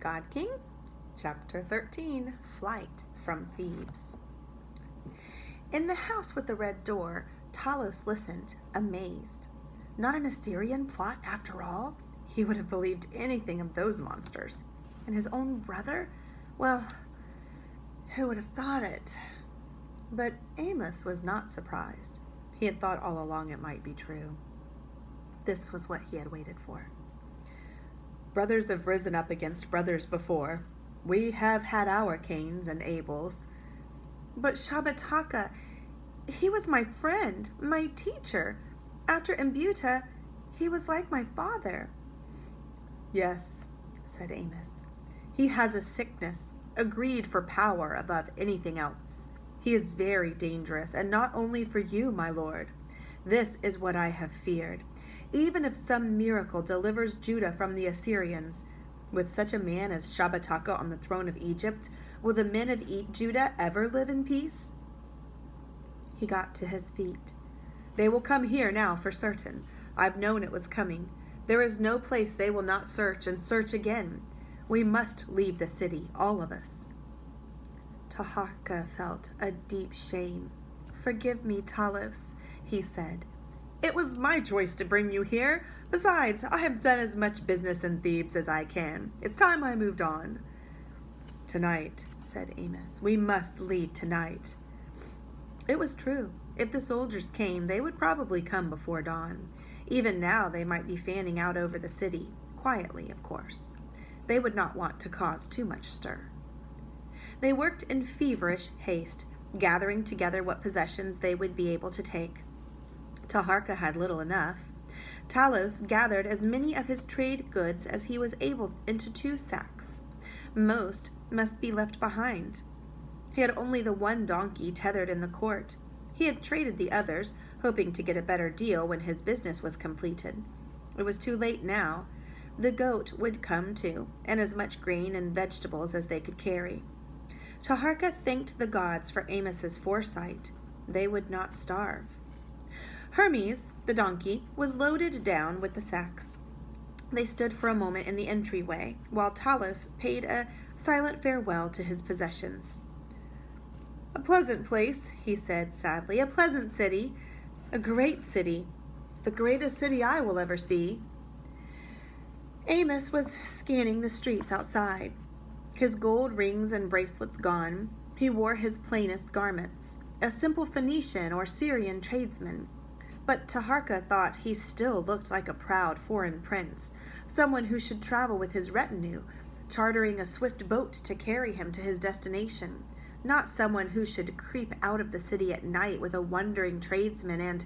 God King, Chapter 13, Flight from Thebes. In the house with the red door, Talos listened, amazed. Not an Assyrian plot after all? He would have believed anything of those monsters. And his own brother? Well, who would have thought it? But Amos was not surprised. He had thought all along it might be true. This was what he had waited for. Brothers have risen up against brothers before. We have had our Cains and Abels. But Shabbataka, he was my friend, my teacher. After Imbuta, he was like my father. Yes, said Amos. He has a sickness, a greed for power above anything else. He is very dangerous, and not only for you, my lord. This is what I have feared. Even if some miracle delivers Judah from the Assyrians, with such a man as Shabbataka on the throne of Egypt, will the men of Judah ever live in peace? He got to his feet. They will come here now for certain. I've known it was coming. There is no place they will not search and search again. We must leave the city, all of us. Taharka felt a deep shame. Forgive me, Talos, he said. It was my choice to bring you here. Besides, I have done as much business in Thebes as I can. It's time I moved on. Tonight, said Amos. We must leave tonight. It was true. If the soldiers came, they would probably come before dawn. Even now, they might be fanning out over the city, quietly, of course. They would not want to cause too much stir. They worked in feverish haste, gathering together what possessions they would be able to take. Taharka had little enough. Talos gathered as many of his trade goods as he was able into 2 sacks. Most must be left behind. He had only the 1 donkey tethered in the court. He had traded the others, hoping to get a better deal when his business was completed. It was too late now. The goat would come too, and as much grain and vegetables as they could carry. Taharka thanked the gods for Amos's foresight. They would not starve. Hermes, the donkey, was loaded down with the sacks. They stood for a moment in the entryway, while Talos paid a silent farewell to his possessions. A pleasant place, he said sadly, a pleasant city, a great city, the greatest city I will ever see. Amos was scanning the streets outside. His gold rings and bracelets gone, he wore his plainest garments, a simple Phoenician or Syrian tradesman. But Taharka thought he still looked like a proud foreign prince, someone who should travel with his retinue, chartering a swift boat to carry him to his destination, not someone who should creep out of the city at night with a wandering tradesman and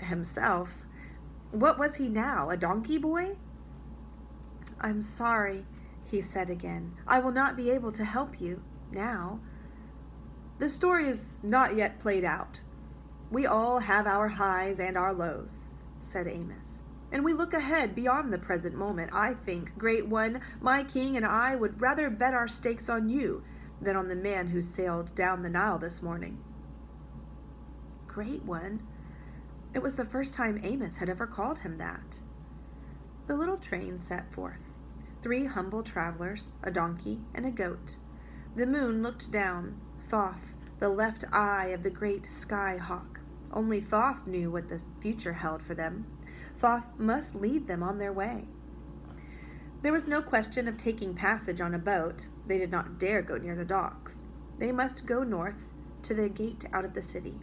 himself. What was he now, a donkey boy? I'm sorry, he said again. I will not be able to help you now. The story is not yet played out. We all have our highs and our lows, said Amos. And we look ahead beyond the present moment. I think, Great One, my king and I would rather bet our stakes on you than on the man who sailed down the Nile this morning. Great One? It was the first time Amos had ever called him that. The little train set forth. 3 humble travelers, a donkey, and a goat. The moon looked down. Thoth, the left eye of the great sky hawk. Only Thoth knew what the future held for them. Thoth must lead them on their way. There was no question of taking passage on a boat. They did not dare go near the docks. They must go north to the gate out of the city.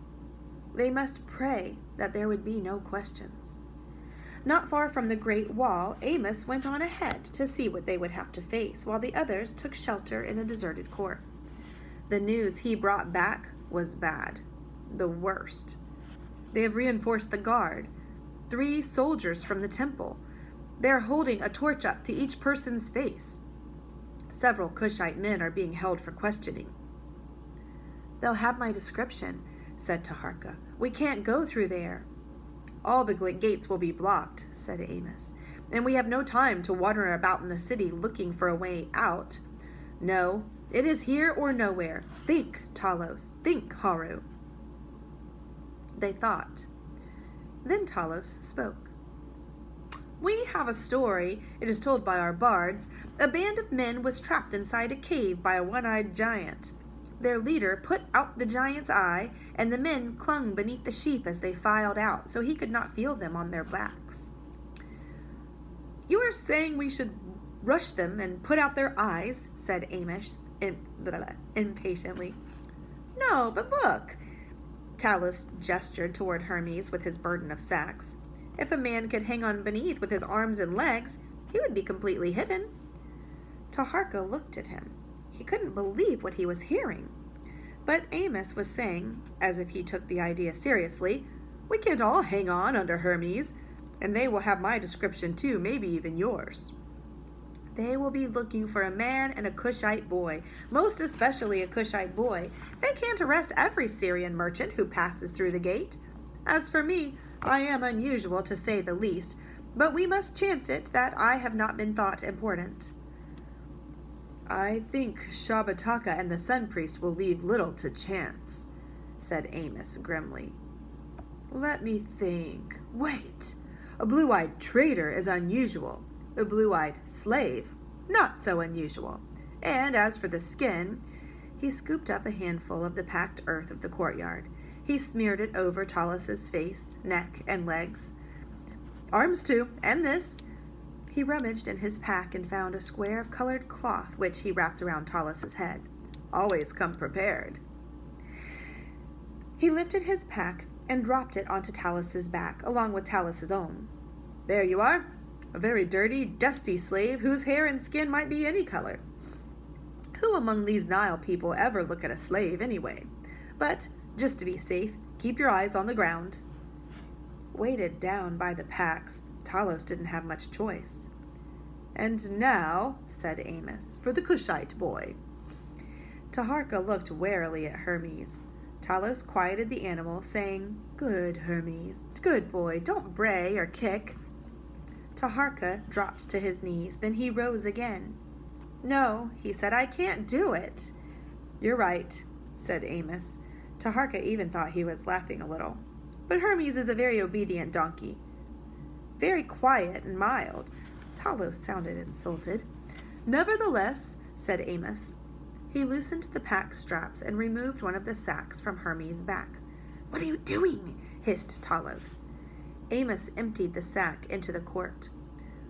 They must pray that there would be no questions. Not far from the great wall, Amos went on ahead to see what they would have to face, while the others took shelter in a deserted court. The news he brought back was bad, the worst. They have reinforced the guard. 3 soldiers from the temple. They are holding a torch up to each person's face. Several Cushite men are being held for questioning. They'll have my description, said Taharka. We can't go through there. All the gates will be blocked, said Amos, and we have no time to wander about in the city looking for a way out. No, it is here or nowhere. Think, Talos. Think, Haru. They thought. Then Talos spoke. We have a story, it is told by our bards. A band of men was trapped inside a cave by a one-eyed giant. Their leader put out the giant's eye, and the men clung beneath the sheep as they filed out, so he could not feel them on their backs. You are saying we should rush them and put out their eyes, said Amos impatiently. No, but look. Talos gestured toward Hermes with his burden of sacks. If a man could hang on beneath with his arms and legs, he would be completely hidden. Taharka looked at him. He couldn't believe what he was hearing. But Amos was saying, as if he took the idea seriously, we can't all hang on under Hermes, and they will have my description too, maybe even yours. They will be looking for a man and a Cushite boy, most especially a Cushite boy. They can't arrest every Syrian merchant who passes through the gate. As for me, I am unusual to say the least, but we must chance it that I have not been thought important. I think Taharka and the Sun Priest will leave little to chance, said Amos grimly. Let me think. Wait. A blue-eyed trader is unusual. A blue-eyed slave, not so unusual. And as for the skin, he scooped up a handful of the packed earth of the courtyard. He smeared it over Talos's face, neck, and legs. Arms too, and this. He rummaged in his pack and found a square of colored cloth which he wrapped around Talos's head. Always come prepared. He lifted his pack and dropped it onto Talos's back, along with Talos's own. There you are, a very dirty, dusty slave whose hair and skin might be any color. Who among these Nile people ever look at a slave anyway? But, just to be safe, keep your eyes on the ground. Weighted down by the packs, Talos didn't have much choice. And now, said Amos, for the Cushite boy. Taharka looked warily at Hermes. Talos quieted the animal, saying, Good, Hermes. It's good, boy. Don't bray or kick. Taharka dropped to his knees. Then he rose again. No, he said, I can't do it. You're right, said Amos. Taharka even thought he was laughing a little. But Hermes is a very obedient donkey. Very quiet and mild. Talos sounded insulted. Nevertheless, said Amos. He loosened the pack straps and removed one of the sacks from Hermes' back. What are you doing? Hissed Talos. Amos emptied the sack into the court.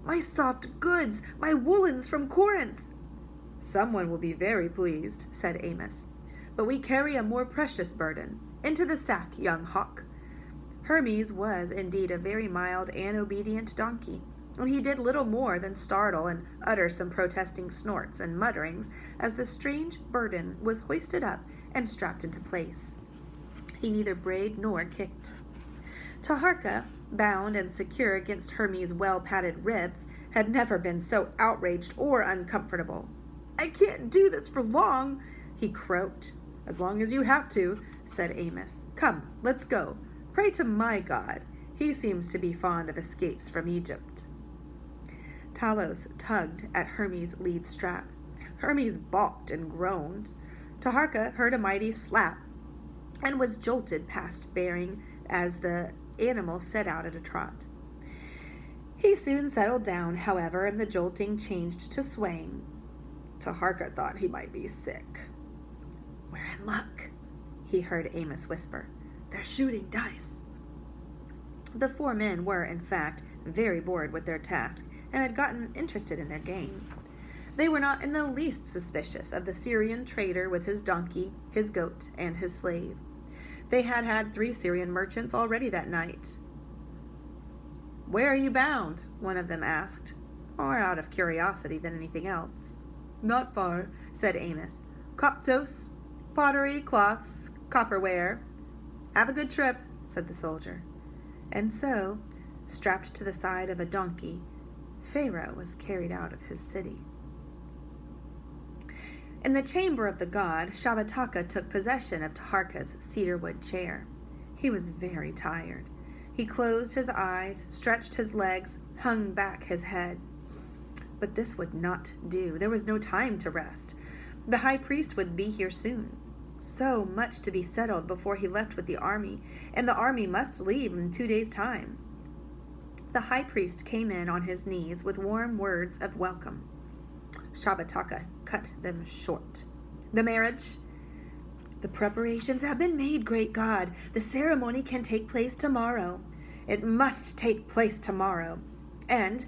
My soft goods, my woolens from Corinth. Someone will be very pleased, said Amos. But we carry a more precious burden. Into the sack, young hawk. Hermes was indeed a very mild and obedient donkey, and he did little more than startle and utter some protesting snorts and mutterings as the strange burden was hoisted up and strapped into place. He neither brayed nor kicked. Taharka, bound and secure against Hermes' well-padded ribs, had never been so outraged or uncomfortable. I can't do this for long, he croaked. As long as you have to, said Amos. Come, let's go. Pray to my God. He seems to be fond of escapes from Egypt. Talos tugged at Hermes' lead strap. Hermes balked and groaned. Taharka heard a mighty slap and was jolted past bearing as the animal set out at a trot. He soon settled down, however, and the jolting changed to swaying. Taharka thought he might be sick. We're in luck, he heard Amos whisper. They're shooting dice. The four men were, in fact, very bored with their task and had gotten interested in their game. They were not in the least suspicious of the Syrian trader with his donkey, his goat, and his slave. They had had 3 Syrian merchants already that night. Where are you bound? One of them asked, more out of curiosity than anything else. Not far, said Amos. Koptos, pottery, cloths, copperware. Have a good trip, said the soldier. And so, strapped to the side of a donkey, Pharaoh was carried out of his city. In the chamber of the god, Taharka took possession of Taharka's cedarwood chair. He was very tired. He closed his eyes, stretched his legs, hung back his head. But this would not do. There was no time to rest. The high priest would be here soon. So much to be settled before he left with the army, and the army must leave in 2 days' time. The high priest came in on his knees with warm words of welcome. Shabbataka cut them short. The marriage? The preparations have been made, great God. The ceremony can take place tomorrow. It must take place tomorrow. And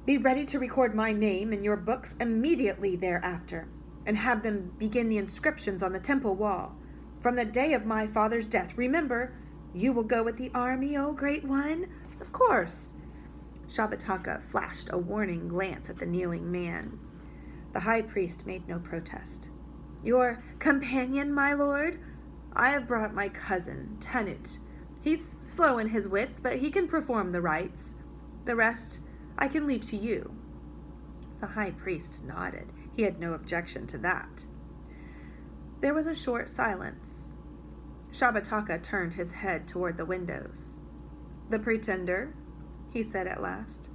be ready to record my name in your books immediately thereafter, and have them begin the inscriptions on the temple wall. From the day of my father's death, remember, you will go with the army, O great one? Of course. Shabbataka flashed a warning glance at the kneeling man. The high priest made no protest. Your companion, my lord? I have brought my cousin, Tanut. He's slow in his wits, but he can perform the rites. The rest I can leave to you. The high priest nodded. He had no objection to that. There was a short silence. Shabbataka turned his head toward the windows. The pretender, he said at last.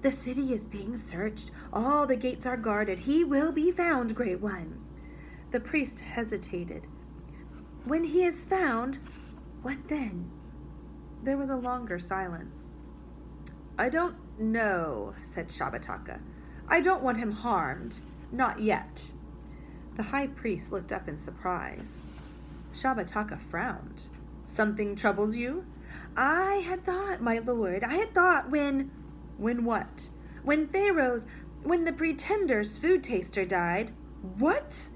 The city is being searched. All the gates are guarded. He will be found, great one. The priest hesitated. When he is found, what then? There was a longer silence. I don't know, said Shabbataka. I don't want him harmed. Not yet. The high priest looked up in surprise. Shabbataka frowned. Something troubles you? I had thought, my lord, when what? When the pretender's food taster died. What?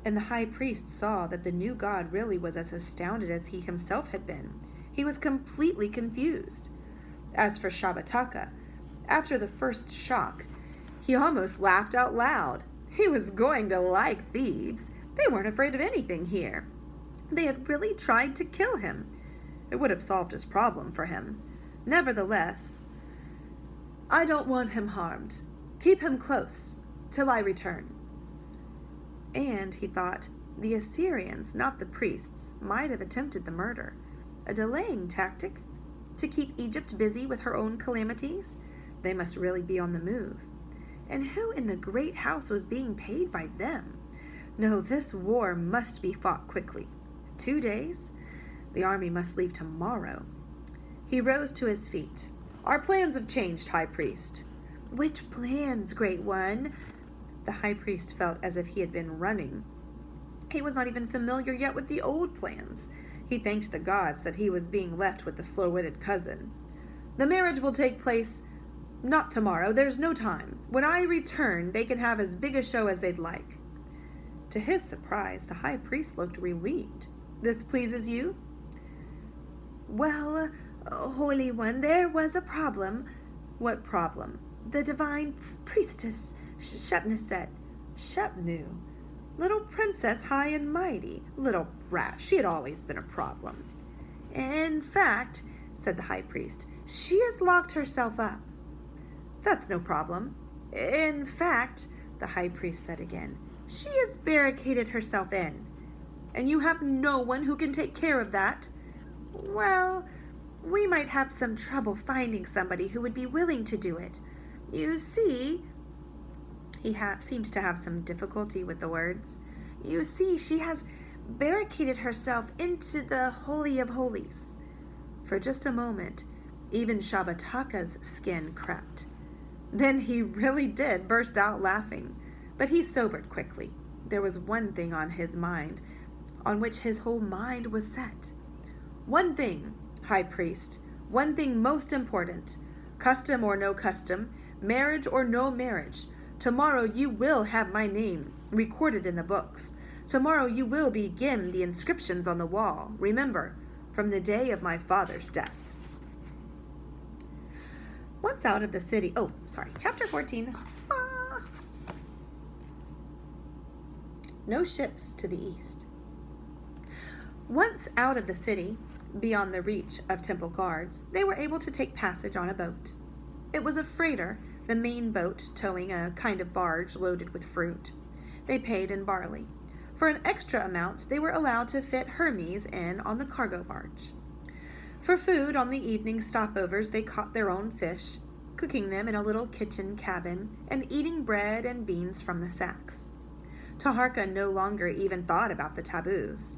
And the high priest saw that the new god really was as astounded as he himself had been. He was completely confused. As for Shabbataka, after the first shock, he almost laughed out loud. He was going to like Thebes. They weren't afraid of anything here. They had really tried to kill him. It would have solved his problem for him. Nevertheless, I don't want him harmed. Keep him close till I return. And, he thought, the Assyrians, not the priests, might have attempted the murder. A delaying tactic to keep Egypt busy with her own calamities. They must really be on the move. And who in the great house was being paid by them? No, this war must be fought quickly. 2 days? The army must leave tomorrow. He rose to his feet. Our plans have changed, high priest. Which plans, great one? The high priest felt as if he had been running. He was not even familiar yet with the old plans. He thanked the gods that he was being left with the slow-witted cousin. The marriage will take place not tomorrow. There's no time. When I return, they can have as big a show as they'd like. To his surprise, the high priest looked relieved. This pleases you? Well, Holy One, there was a problem. What problem? The divine priestess, Shepnesset. Shepnu. Little princess high and mighty. Little brat. She had always been a problem. In fact, said the high priest, she has locked herself up. That's no problem. In fact, the high priest said again, she has barricaded herself in. And you have no one who can take care of that? Well, we might have some trouble finding somebody who would be willing to do it. You see, he seems to have some difficulty with the words. You see, she has barricaded herself into the Holy of Holies. For just a moment, even Shabbataka's skin crept. Then he really did burst out laughing, but he sobered quickly. There was one thing on his mind, on which his whole mind was set. One thing, high priest, one thing most important. Custom or no custom, marriage or no marriage. Tomorrow you will have my name recorded in the books. Tomorrow you will begin the inscriptions on the wall. Remember, from the day of my father's death. Once out of the city, chapter 14. No ships to the east. Once out of the city, beyond the reach of temple guards, they were able to take passage on a boat. It was a freighter, the main boat towing a kind of barge loaded with fruit. They paid in barley. For an extra amount, they were allowed to fit Hermes in on the cargo barge. For food on the evening stopovers, they caught their own fish, cooking them in a little kitchen cabin and eating bread and beans from the sacks. Taharka no longer even thought about the taboos.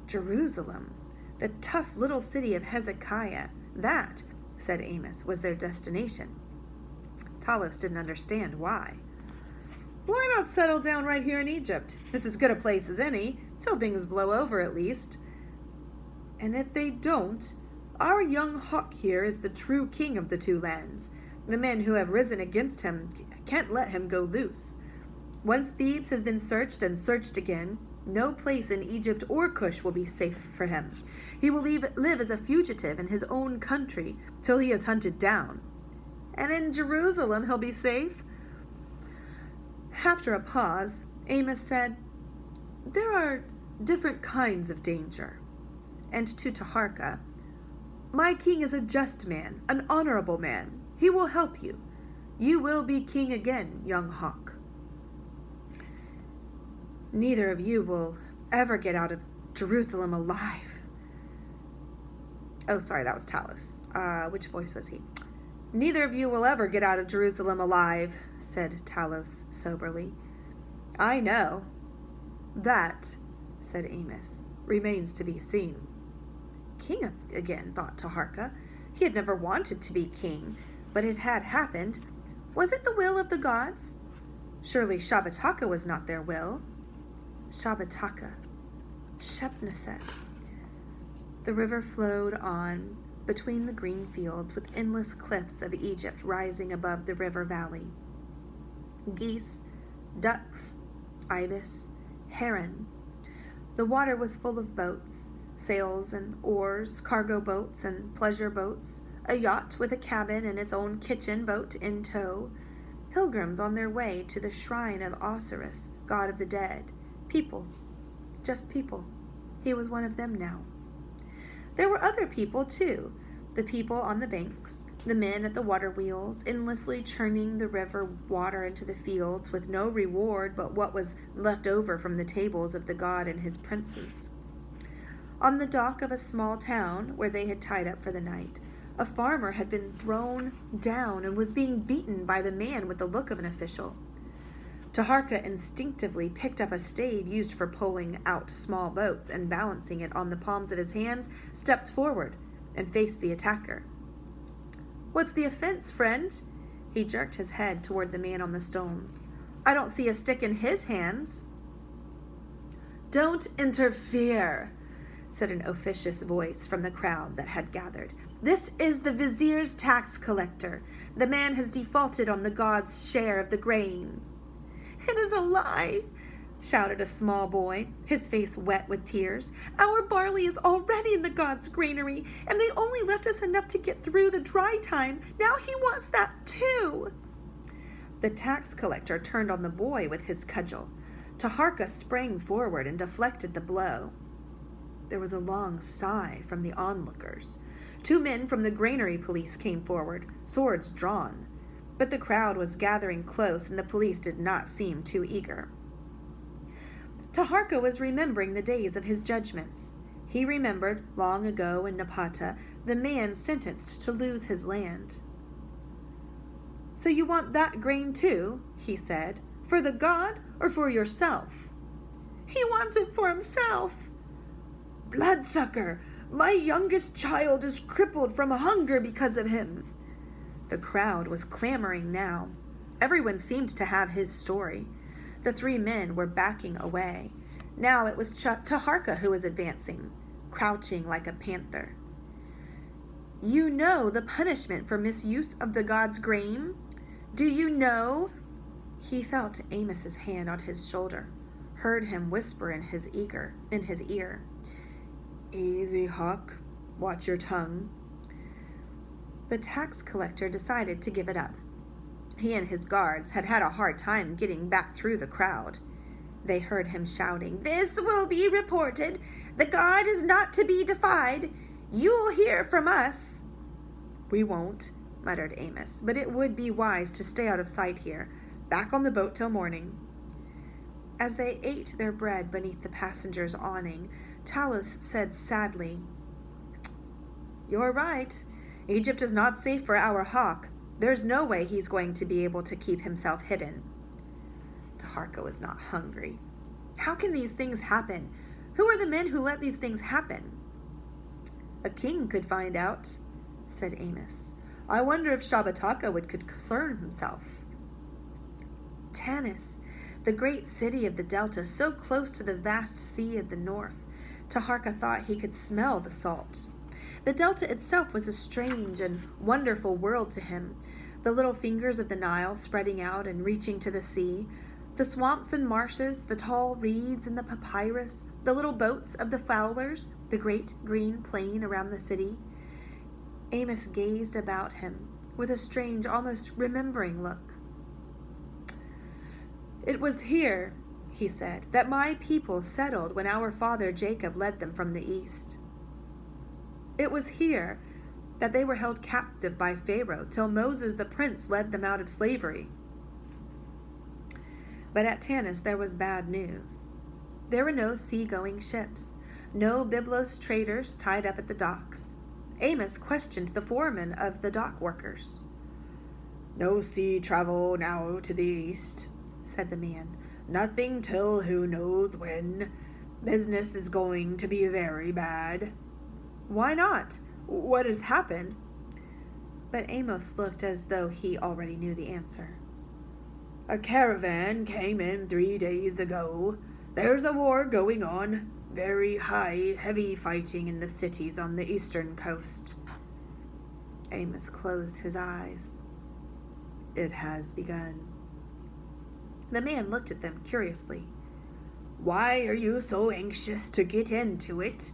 Jerusalem, the tough little city of Hezekiah, that said Amos, was their destination. Talos didn't understand why. Why not settle down right here in Egypt? It's as good a place as any, till things blow over at least. And if they don't, our young hawk here is the true king of the two lands. The men who have risen against him can't let him go loose. Once Thebes has been searched and searched again, no place in Egypt or Cush will be safe for him. He will live as a fugitive in his own country till he is hunted down. And in Jerusalem he'll be safe. After a pause, Amos said, There are different kinds of danger. And to Taharka, My king is a just man, an honorable man. He will help you. You will be king again, young hawk. Neither of you will ever get out of Jerusalem alive. Oh, sorry, that was Talos. Which voice was he? Neither of you will ever get out of Jerusalem alive, said Talos soberly. I know. That, said Amos, remains to be seen. King again, thought Taharka. He had never wanted to be king, but it had happened. Was it the will of the gods? Surely Shabbataka was not their will. Shabbataka. Shepneset. The river flowed on between the green fields with endless cliffs of Egypt rising above the river valley. Geese, ducks, ibis, heron. The water was full of boats, sails and oars, cargo boats and pleasure boats, a yacht with a cabin and its own kitchen boat in tow, pilgrims on their way to the shrine of Osiris, god of the dead. People, just people. He was one of them now. There were other people, too, the people on the banks, the men at the water wheels, endlessly churning the river water into the fields with no reward but what was left over from the tables of the god and his princes. On the dock of a small town where they had tied up for the night, a farmer had been thrown down and was being beaten by the man with the look of an official. Taharka instinctively picked up a stave used for pulling out small boats and, balancing it on the palms of his hands, stepped forward and faced the attacker. What's the offense, friend? He jerked his head toward the man on the stones. I don't see a stick in his hands. Don't interfere, said an officious voice from the crowd that had gathered. This is the vizier's tax collector. The man has defaulted on the god's share of the grain. It is a lie, shouted a small boy, his face wet with tears. Our barley is already in the god's granary, and they only left us enough to get through the dry time. Now he wants that too. The tax collector turned on the boy with his cudgel. Taharka sprang forward and deflected the blow. There was a long sigh from the onlookers. 2 men from the granary police came forward, swords drawn. But the crowd was gathering close, and the police did not seem too eager. Taharka was remembering the days of his judgments. He remembered, long ago in Napata, the man sentenced to lose his land. So you want that grain too, he said, for the god or for yourself? He wants it for himself. Bloodsucker! My youngest child is crippled from hunger because of him. The crowd was clamoring now. Everyone seemed to have his story. The 3 men were backing away. Now it was Taharka who was advancing, crouching like a panther. You know the punishment for misuse of the god's grain? Do you know? He felt Amos's hand on his shoulder, heard him whisper in his ear. Easy, Hawk. Watch your tongue. The tax collector decided to give it up. He and his guards had had a hard time getting back through the crowd. They heard him shouting, This will be reported. The god is not to be defied. You'll hear from us. We won't, muttered Amos, but it would be wise to stay out of sight here. Back on the boat till morning. As they ate their bread beneath the passenger's awning, Talos said sadly, You're right. Egypt is not safe for our hawk. There's no way he's going to be able to keep himself hidden. Taharka was not hungry. How can these things happen? Who are the men who let these things happen? A king could find out. said Amos. I wonder if Shabbataka would concern himself. Tanis, the great city of the delta, so close to the vast sea of the north. Taharka thought he could smell the salt. The delta itself was a strange and wonderful world to him. The little fingers of the Nile spreading out and reaching to the sea, the swamps and marshes, the tall reeds and the papyrus, the little boats of the fowlers, the great green plain around the city. Amos gazed about him with a strange, almost remembering look. It was here, he said, that my people settled when our father Jacob led them from the east. It was here that they were held captive by Pharaoh till Moses the prince led them out of slavery. But at Tanis there was bad news. There were no sea-going ships, no Byblos traders tied up at the docks. Amos questioned the foreman of the dock workers. No sea travel now to the east, said the man. Nothing till who knows when. Business is going to be very bad. Why not? What has happened? But Amos looked as though he already knew the answer. A caravan came in 3 days ago. There's a war going on. Very heavy fighting in the cities on the eastern coast. Amos closed his eyes. It has begun. The man looked at them curiously. Why are you so anxious to get into it?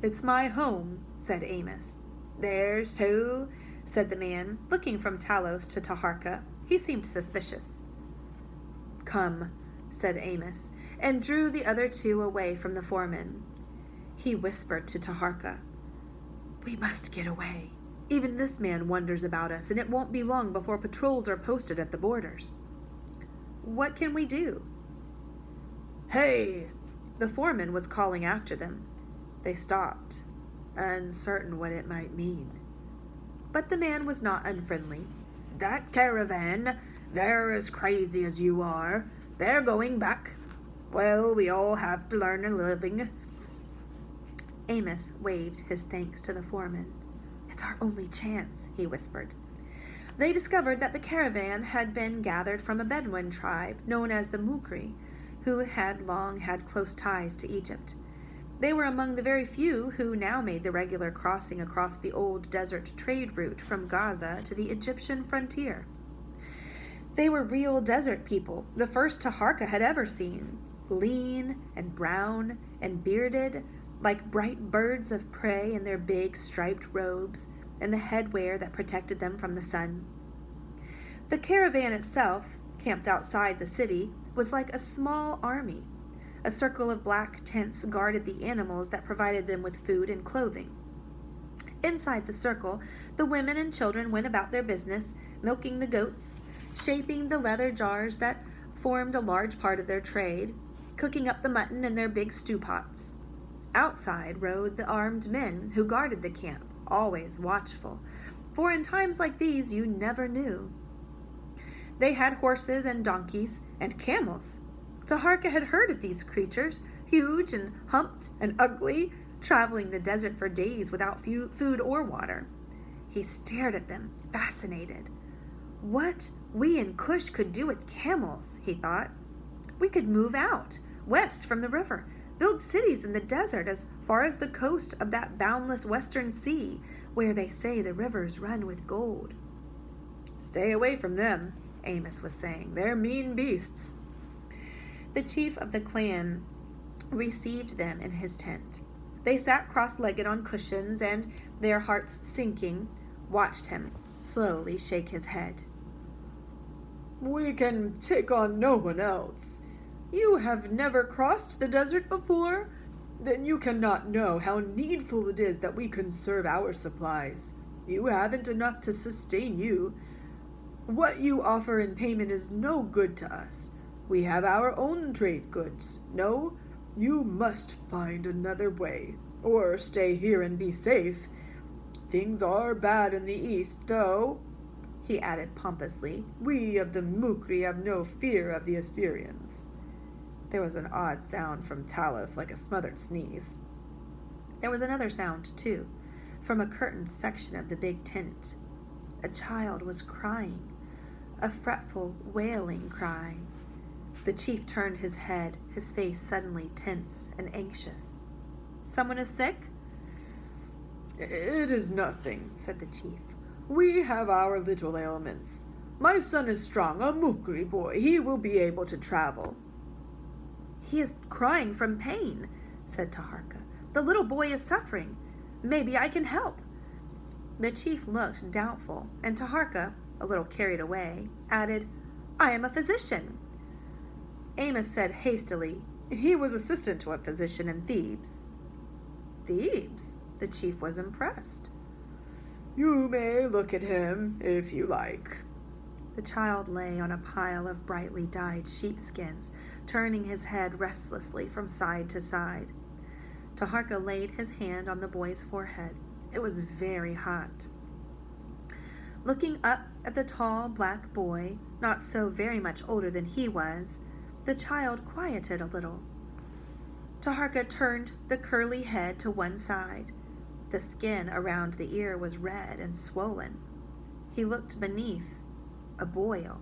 It's my home, said Amos. There's two, said the man, looking from Talos to Taharka. He seemed suspicious. Come, said Amos, and drew the other two away from the foreman. He whispered to Taharka, We must get away. Even this man wonders about us, and it won't be long before patrols are posted at the borders. What can we do? Hey! The foreman was calling after them. They stopped, uncertain what it might mean. But the man was not unfriendly. That caravan, they're as crazy as you are. They're going back. Well, we all have to learn a living. Amos waved his thanks to the foreman. It's our only chance, he whispered. They discovered that the caravan had been gathered from a Bedouin tribe known as the Mukri, who had long had close ties to Egypt. They were among the very few who now made the regular crossing across the old desert trade route from Gaza to the Egyptian frontier. They were real desert people, the first Taharka had ever seen, lean and brown and bearded, like bright birds of prey in their big striped robes and the headwear that protected them from the sun. The caravan itself, camped outside the city, was like a small army. A circle of black tents guarded the animals that provided them with food and clothing. Inside the circle, the women and children went about their business, milking the goats, shaping the leather jars that formed a large part of their trade, cooking up the mutton in their big stew pots. Outside rode the armed men who guarded the camp, always watchful, for in times like these you never knew. They had horses and donkeys and camels. Taharka had heard of these creatures, huge and humped and ugly, traveling the desert for days without food or water. He stared at them, fascinated. What we in Kush could do with camels, he thought. We could move out, west from the river, build cities in the desert as far as the coast of that boundless western sea, where they say the rivers run with gold. Stay away from them, Amos was saying. They're mean beasts. The chief of the clan received them in his tent. They sat cross-legged on cushions and, their hearts sinking, watched him slowly shake his head. We can take on no one else. You have never crossed the desert before? Then you cannot know how needful it is that we conserve our supplies. You haven't enough to sustain you. What you offer in payment is no good to us. We have our own trade goods. No, you must find another way, or stay here and be safe. Things are bad in the east, though, he added pompously. We of the Mukri have no fear of the Assyrians. There was an odd sound from Talos, like a smothered sneeze. There was another sound, too. from a curtained section of the big tent. A child was crying, a fretful, wailing cry. The chief turned his head, his face suddenly tense and anxious. "Someone is sick?" "It is nothing," said the chief. "We have our little ailments. My son is strong, a Mukri boy. He will be able to travel." "He is crying from pain," said Taharka. "The little boy is suffering. Maybe I can help." The chief looked doubtful, and Taharka, a little carried away, added, "I am a physician." Amos said hastily, "He was assistant to a physician in Thebes." "Thebes?" The chief was impressed. "You may look at him if you like." The child lay on a pile of brightly dyed sheepskins, turning his head restlessly from side to side. Taharka laid his hand on the boy's forehead. It was very hot. Looking up at the tall black boy, not so very much older than he was, the child quieted a little. Taharka turned the curly head to one side. The skin around the ear was red and swollen. He looked beneath. A boil,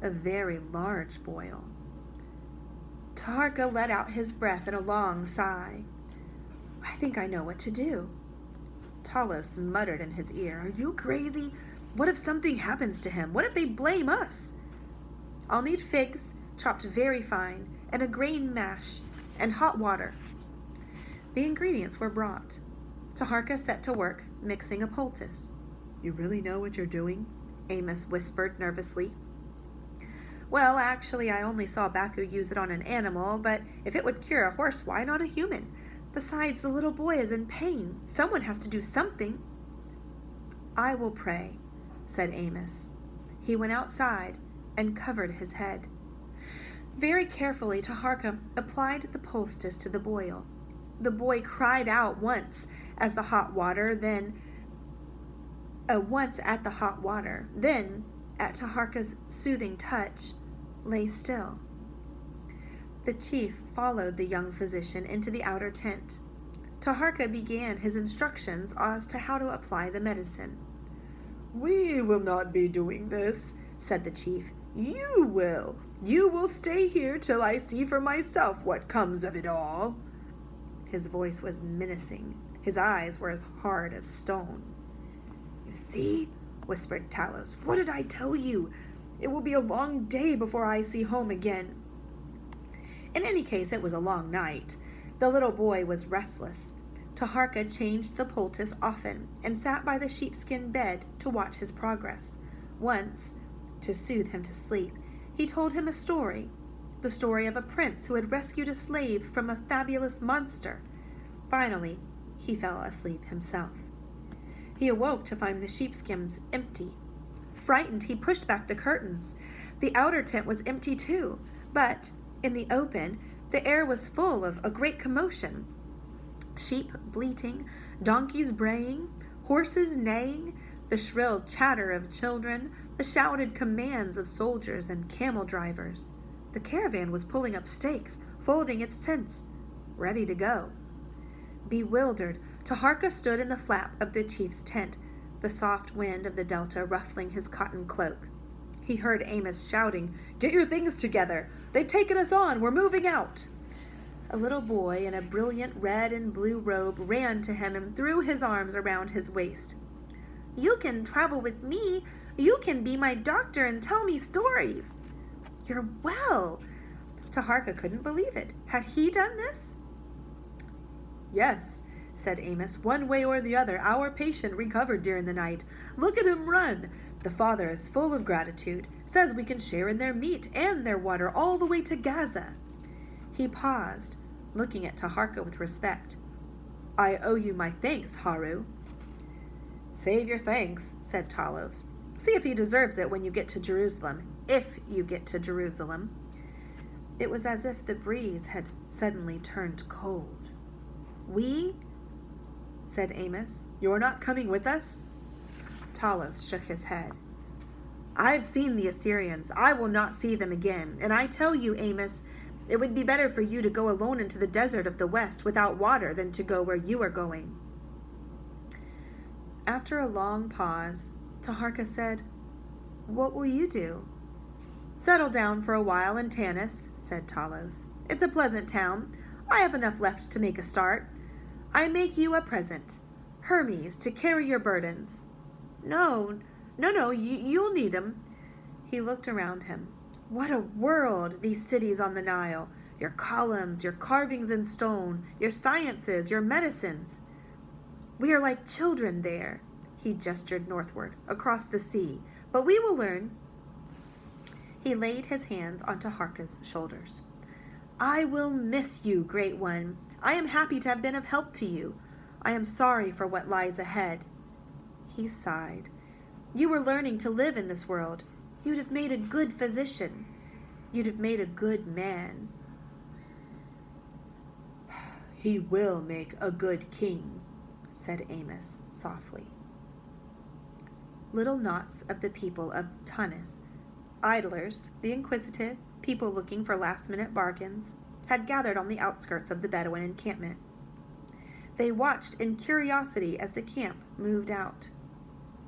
a very large boil. Taharka let out his breath in a long sigh. "I think I know what to do." Talos muttered in his ear, "Are you crazy? What if something happens to him? What if they blame us?" "I'll need figs, chopped very fine, and a grain mash, and hot water." The ingredients were brought. Taharka set to work, mixing a poultice. "You really know what you're doing?" Amos whispered nervously. "Well, actually, I only saw Baku use it on an animal, but if it would cure a horse, why not a human? Besides, the little boy is in pain. Someone has to do something." "I will pray," said Amos. He went outside and covered his head. Very carefully, Taharka applied the poultice to the boil. The boy cried out once at the hot water, then at Taharka's soothing touch, lay still. The chief followed the young physician into the outer tent. Taharka began his instructions as to how to apply the medicine. "We will not be doing this," said the chief. "You will. You will stay here till I see for myself what comes of it all." His voice was menacing. His eyes were as hard as stone. "You see?" whispered Talos. "What did I tell you? It will be a long day before I see home again." In any case, it was a long night. The little boy was restless. Taharka changed the poultice often and sat by the sheepskin bed to watch his progress. Once, to soothe him to sleep, he told him a story, the story of a prince who had rescued a slave from a fabulous monster. Finally, he fell asleep himself. He awoke to find the sheepskins empty. Frightened, he pushed back the curtains. The outer tent was empty too, but in the open, the air was full of a great commotion. Sheep bleating, donkeys braying, horses neighing, the shrill chatter of children, the shouted commands of soldiers and camel drivers. The caravan was pulling up stakes, folding its tents, ready to go. Bewildered, Taharka stood in the flap of the chief's tent, the soft wind of the delta ruffling his cotton cloak. He heard Amos shouting, "Get your things together! They've taken us on! We're moving out!" A little boy in a brilliant red and blue robe ran to him and threw his arms around his waist. "You can travel with me! You can be my doctor and tell me stories!" "You're well!" Taharka couldn't believe it. Had he done this? "Yes," said Amos. "One way or the other, our patient recovered during the night. Look at him run! The father is full of gratitude, says we can share in their meat and their water all the way to Gaza." He paused, looking at Taharka with respect. "I owe you my thanks, Haru." "Save your thanks," said Talos. "See if he deserves it when you get to Jerusalem, if you get to Jerusalem." It was as if the breeze had suddenly turned cold. "We?" said Amos. "You're not coming with us?" Talos shook his head. "I've seen the Assyrians. I will not see them again. And I tell you, Amos, it would be better for you to go alone into the desert of the west without water than to go where you are going." After a long pause, Taharka said, "What will you do?" "Settle down for a while in Tanis," said Talos. "It's a pleasant town. I have enough left to make a start. I make you a present. Hermes, to carry your burdens." No, you'll need 'em." He looked around him. What a world, these cities on the Nile. Your columns, your carvings in stone, your sciences, your medicines. "We are like children there," he gestured northward, across the sea, "but we will learn." He laid his hands on Taharka's shoulders. "I will miss you, great one. I am happy to have been of help to you. I am sorry for what lies ahead." He sighed. "You were learning to live in this world. You'd have made a good physician. You'd have made a good man." "He will make a good king," said Amos softly. Little knots of the people of Tanis, idlers, the inquisitive, people looking for last-minute bargains, had gathered on the outskirts of the Bedouin encampment. They watched in curiosity as the camp moved out.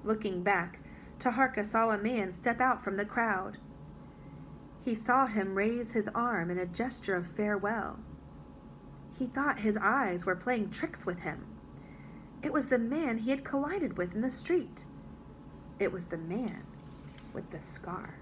Looking back, Taharka saw a man step out from the crowd. He saw him raise his arm in a gesture of farewell. He thought his eyes were playing tricks with him. It was the man he had collided with in the street. It was the man with the scar.